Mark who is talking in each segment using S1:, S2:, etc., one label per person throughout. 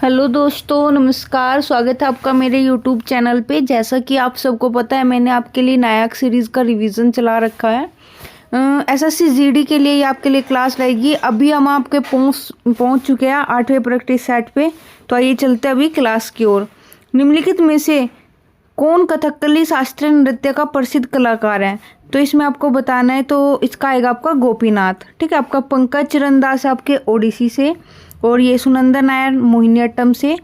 S1: Hello दोस्तों, नमस्कार। स्वागत है आपका मेरे यूट्यूब चैनल पे। जैसा कि आप सबको पता है, मैंने आपके लिए नायक सीरीज़ का रिवीजन चला रखा है। एसएससी जीडी के लिए ये आपके लिए क्लास रहेगी। अभी हम आपके पहुंच चुके हैं 8वें प्रैक्टिस सेट पे। तो आइए चलते हैं अभी क्लास की ओर। निम्नलिखित में से कौन कथकली शास्त्रीय नृत्य का प्रसिद्ध कलाकार है? तो इसमें आपको बताना है, तो इसका आएगा आपका गोपीनाथ। ठीक है, आपका पंकज चरणदास आपके ओडिसी से, और ये सुनंदा नायर मोहिनीअट्टम से,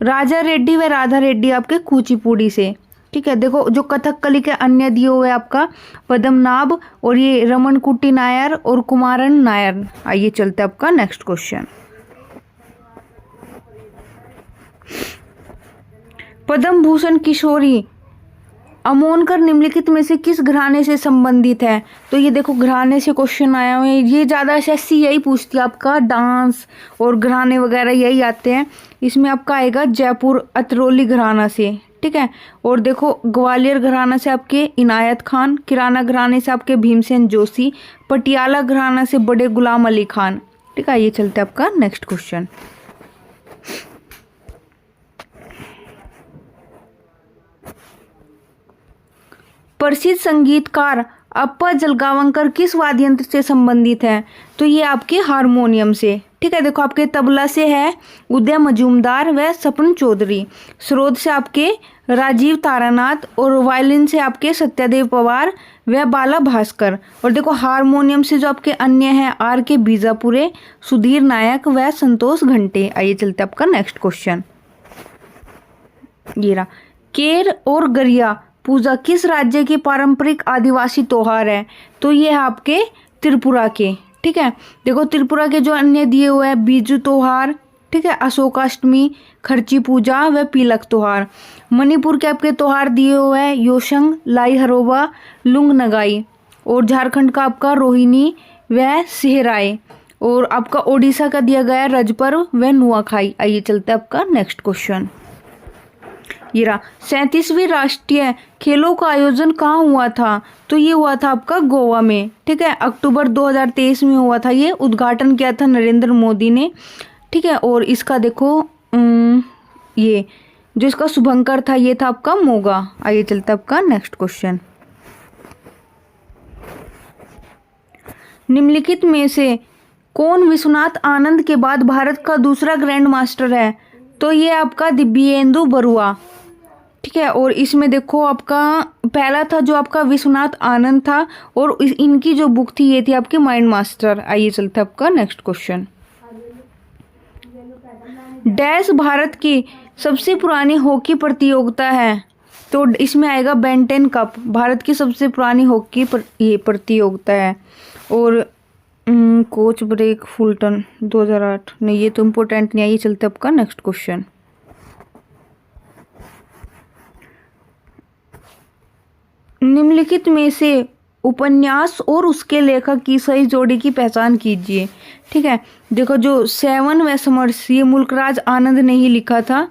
S1: राजा रेड्डी व राधा रेड्डी आपके कुचिपुड़ी से। ठीक है, देखो जो कथकली के अन्य दिए हुए आपका पद्मनाभ, और ये रमणकुट्टी नायर और कुमारन नायर। आइए चलते आपका नेक्स्ट क्वेश्चन। पद्म भूषण किशोरी अमोनकर निम्नलिखित में से किस घराने से संबंधित है? तो ये देखो घराने से क्वेश्चन आया हुआ है। ये ज़्यादा एसएससी यही पूछती है, आपका डांस और घराने वगैरह यही आते हैं। इसमें आपका आएगा जयपुर अतरौली घराना से। ठीक है, और देखो ग्वालियर घराना से आपके इनायत खान, किराना घराने से आपके भीमसेन जोशी, पटियाला घराना से बड़े गुलाम अली खान। ठीक है, ये चलते आपका नेक्स्ट क्वेश्चन। प्रसिद्ध संगीतकार अप्पा जलगावंकर किस वाद्य यंत्र से संबंधित है? तो ये आपके हारमोनियम से। ठीक है, देखो आपके तबला से है उदय मजूमदार व सपन चौधरी, स्रोत से आपके राजीव तारानाथ, और वायलिन से आपके सत्यदेव पवार व बाला भास्कर। और देखो हारमोनियम से जो आपके अन्य हैं आर के बीजापुरे, सुधीर नायक व संतोष घंटे। आइए चलते आपका नेक्स्ट क्वेश्चन। ये रहा, केर और गरिया पूजा किस राज्य के पारंपरिक आदिवासी त्योहार है? तो ये है आपके त्रिपुरा के। ठीक है, देखो त्रिपुरा के जो अन्य दिए हुए हैं बीजू त्योहार, ठीक है, अशोकाष्टमी, खर्ची पूजा व पीलक त्योहार। मणिपुर के आपके त्योहार दिए हुए हैं योशंग, लाई हरोबा, लुंग नगाई, और झारखंड का आपका रोहिणी व सिहराय, और आपका ओडिशा का दिया गया है रजपर्व व नुआखाई। आइए चलते आपका नेक्स्ट क्वेश्चन। ये रहा, 37वीं राष्ट्रीय खेलों का आयोजन कहाँ हुआ था? तो ये हुआ था आपका गोवा में। ठीक है, अक्टूबर 2023 में हुआ था। ये उद्घाटन किया था नरेंद्र मोदी ने। ठीक है, और इसका देखो ये जो इसका शुभंकर था ये था आपका मोगा। आइए चलते आपका नेक्स्ट क्वेश्चन। निम्नलिखित में से कौन विश्वनाथ आनंद के बाद भारत का दूसरा ग्रैंड मास्टर है? तो ये आपका दिव्येंदु बरुआ। ठीक है, और इसमें देखो आपका पहला था जो आपका विश्वनाथ आनंद था, और इनकी जो बुक थी ये थी आपकी माइंड मास्टर। आइए चलते आपका नेक्स्ट क्वेश्चन। डैश भारत की सबसे पुरानी हॉकी प्रतियोगिता है? तो इसमें आएगा बेंटेन कप, भारत की सबसे पुरानी हॉकी ये प्रतियोगिता है। और कोच ब्रेक फुलटन 2008। नहीं, ये तो इम्पोर्टेंट नहीं है। ये चलते आपका नेक्स्ट क्वेश्चन। निम्नलिखित में से उपन्यास और उसके लेखक की सही जोड़ी की पहचान कीजिए। ठीक है, देखो जो सेवन व समर्स ये मुल्कराज आनंद ने ही लिखा था।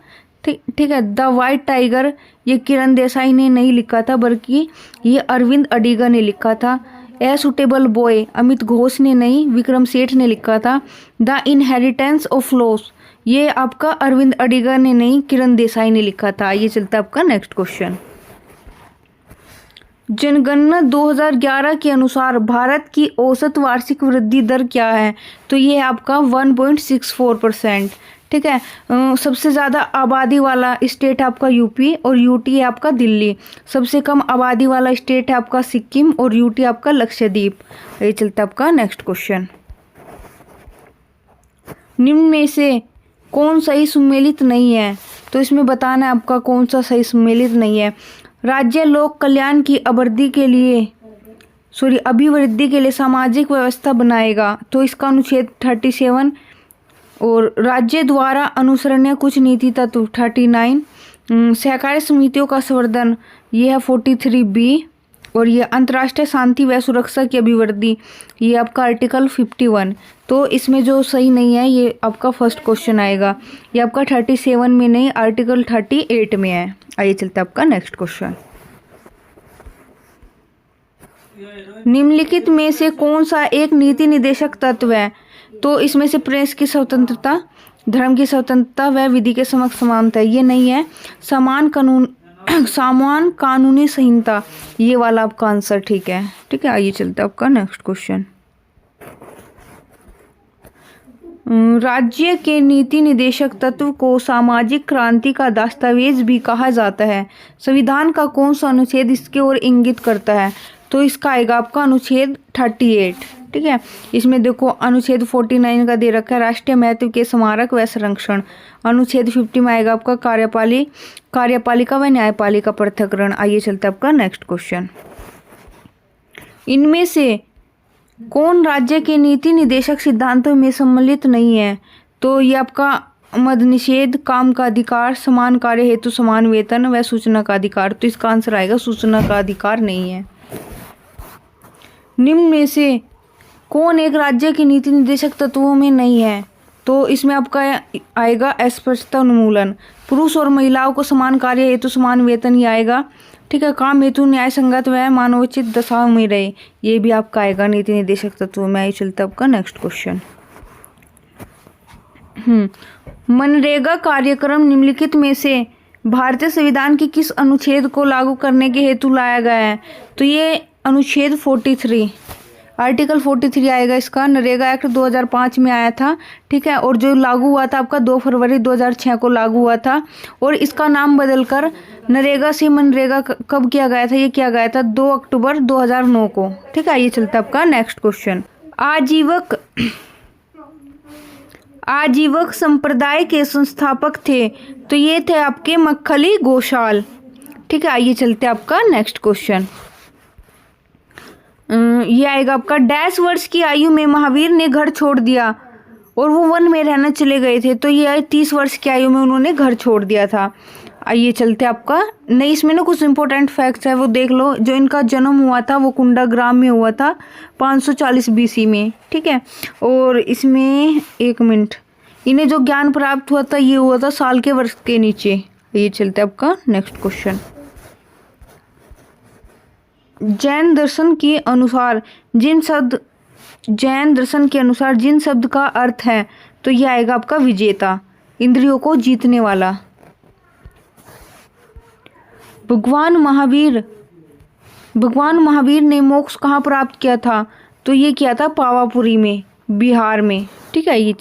S1: ठीक है, द वाइट टाइगर ये किरण देसाई ने नहीं लिखा था, बल्कि ये अरविंद अडिगा ने लिखा था। A suitable boy Amit Ghosh ने नहीं, विक्रम सेठ ने लिखा था। द इनहेरिटेंस ऑफ लॉस ये आपका अरविंद अडिगा ने नहीं, किरण देसाई ने लिखा था। ये चलता है आपका नेक्स्ट क्वेश्चन। जनगणना 2011 के अनुसार भारत की औसत वार्षिक वृद्धि दर क्या है? तो ये है आपका 1.64%। ठीक है, सबसे ज़्यादा आबादी वाला स्टेट है आपका यूपी, और यूटी है आपका दिल्ली। सबसे कम आबादी वाला स्टेट है आपका सिक्किम, और यूटी आपका लक्षद्वीप। ये चलता है आपका नेक्स्ट क्वेश्चन। निम्न में से कौन सही सुमेलित नहीं है? तो इसमें बताना है आपका कौन सा सही सुमेलित नहीं है। राज्य लोक कल्याण की अभिवृद्धि के लिए सामाजिक व्यवस्था बनाएगा। तो इसका अनुच्छेद 37, और राज्य द्वारा अनुसरणीय कुछ नीति तत्व 39, सहकारी समितियों का संवर्धन ये है 43B, और ये अंतर्राष्ट्रीय शांति व सुरक्षा की अभिवृद्धि ये आपका आर्टिकल 51। तो इसमें जो सही नहीं है ये आपका फर्स्ट क्वेश्चन आएगा। ये आपका 37 में नहीं, आर्टिकल 38 में है। आइए चलते आपका नेक्स्ट क्वेश्चन। निम्नलिखित में से कौन सा एक नीति निदेशक तत्व है? तो इसमें से प्रेस की स्वतंत्रता, धर्म की स्वतंत्रता व विधि के समक्ष समानता, ये नहीं है। समान कानूनी संहिता, ये वाला आपका आंसर ठीक है। ठीक है, आइए चलते हैं आपका नेक्स्ट क्वेश्चन। राज्य के नीति निदेशक तत्व को सामाजिक क्रांति का दस्तावेज भी कहा जाता है। संविधान का कौन सा अनुच्छेद इसके ओर इंगित करता है? तो इसका आएगा आपका अनुच्छेद 38। ठीक है, इसमें देखो अनुच्छेद 49 का दे रखा है राष्ट्रीय महत्व के स्मारक व संरक्षण। अनुच्छेद 50 में आएगा आपका कार्यपालिका व न्यायपालिका पृथक्करण। आइए चलते हैं आपका नेक्स्ट क्वेश्चन। इनमें से कौन राज्य के नीति निदेशक सिद्धांतों में सम्मिलित नहीं है? तो ये आपका मद निषेध, काम का अधिकार, समान कार्य हेतु समान वेतन व सूचना का अधिकार। तो इसका आंसर आएगा सूचना का अधिकार नहीं है। निम्न में से कौन एक राज्य के नीति निर्देशक तत्वों में नहीं है? तो इसमें आपका आएगा अस्पृश्यता उन्मूलन। पुरुष और महिलाओं को समान कार्य हेतु समान वेतन ही आएगा। ठीक है, काम हेतु न्याय संगत व मानवोचित दशा में रहे, ये भी आपका आएगा नीति निर्देशक तत्वों में। आइए चलता आपका नेक्स्ट क्वेश्चन। मनरेगा कार्यक्रम निम्नलिखित में से भारतीय संविधान के किस अनुच्छेद को लागू करने के हेतु लाया गया है? तो ये अनुच्छेद 43 आर्टिकल 43 आएगा इसका। नरेगा एक्ट 2005 में आया था। ठीक है, और जो लागू हुआ था आपका 2 फरवरी 2006 को लागू हुआ था। और इसका नाम बदलकर नरेगा से मनरेगा कब किया गया था? ये किया गया था 2 अक्टूबर 2009 को। ठीक है, ये चलता है आपका नेक्स्ट क्वेश्चन। आजीवक संप्रदाय के संस्थापक थे, तो ये थे आपके मक्खली गोशाल। ठीक है, आइए चलते हैं आपका नेक्स्ट क्वेश्चन। ये आएगा आपका डैश वर्ष की आयु में महावीर ने घर छोड़ दिया और वो वन में रहना चले गए थे। तो ये 30 वर्ष की आयु में उन्होंने घर छोड़ दिया था। आइए चलते आपका नहीं, इसमें ना कुछ इंपॉर्टेंट फैक्ट्स है वो देख लो। जो इनका जन्म हुआ था वो कुंडा ग्राम में हुआ था 540 BC में। ठीक है, और इसमें एक मिनट, इन्हें जो ज्ञान प्राप्त हुआ था ये हुआ था साल के वर्ष के नीचे। ये चलते आपका नेक्स्ट क्वेश्चन। जैन दर्शन के अनुसार जिन शब्द का अर्थ है, तो यह आएगा आपका विजेता, इंद्रियों को जीतने वाला। भगवान महावीर ने मोक्ष कहाँ प्राप्त किया था? तो ये किया था पावापुरी में, बिहार में। ठीक है, ये